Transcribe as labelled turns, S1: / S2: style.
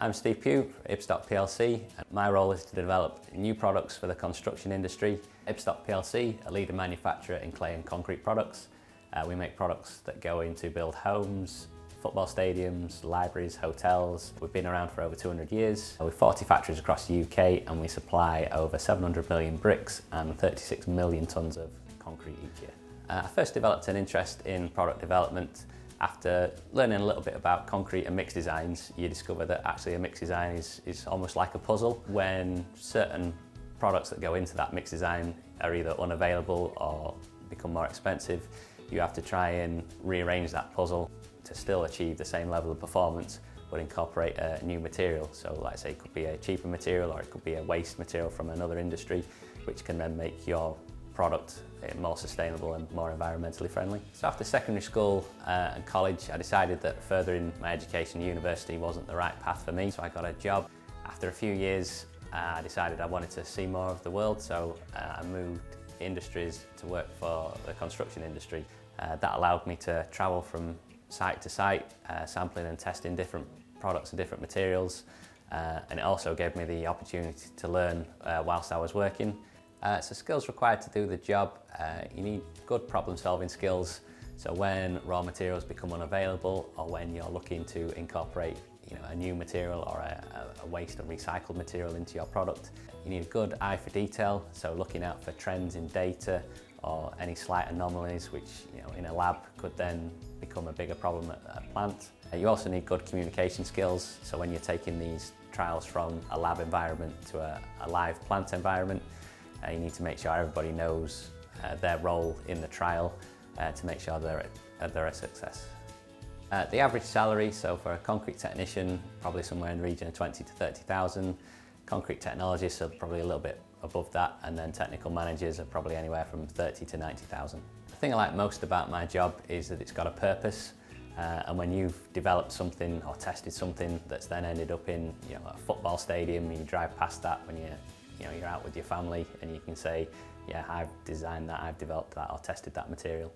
S1: I'm Steve Pugh, Ibstock PLC. My role is to develop new products for the construction industry. Ibstock PLC, a leading manufacturer in clay and concrete products. We make products that go in to build homes, football stadiums, libraries, hotels. We've been around for over 200 years. We've 40 factories across the UK and we supply over 700 million bricks and 36 million tonnes of concrete each year. I first developed an interest in product development. After learning a little bit about concrete and mix designs, you discover that actually a mix design is almost like a puzzle. When certain products that go into that mix design are either unavailable or become more expensive, you have to try and rearrange that puzzle to still achieve the same level of performance but incorporate a new material. So like I say, it could be a cheaper material or it could be a waste material from another industry, which can then make your product more sustainable and more environmentally friendly. So after secondary school and college, I decided that furthering my education at university wasn't the right path for me, so I got a job. After a few years, I decided I wanted to see more of the world, so I moved industries to work for the construction industry. That allowed me to travel from site to site, sampling and testing different products and different materials, and it also gave me the opportunity to learn whilst I was working. So skills required to do the job, you need good problem-solving skills. So when raw materials become unavailable or when you're looking to incorporate a new material or a waste or recycled material into your product, you need a good eye for detail, so looking out for trends in data or any slight anomalies which in a lab could then become a bigger problem at a plant. You also need good communication skills, so when you're taking these trials from a lab environment to a live plant environment, you need to make sure everybody knows their role in the trial to make sure they're a success. The average salary, so for a concrete technician, probably somewhere in the region of 20 to 30,000. Concrete technologists are probably a little bit above that, and then technical managers are probably anywhere from 30 to 90,000. The thing I like most about my job is that it's got a purpose, and when you've developed something or tested something that's then ended up in a football stadium, you drive past that when you're out with your family and you can say, yeah, I've designed that, I've developed that or tested that material.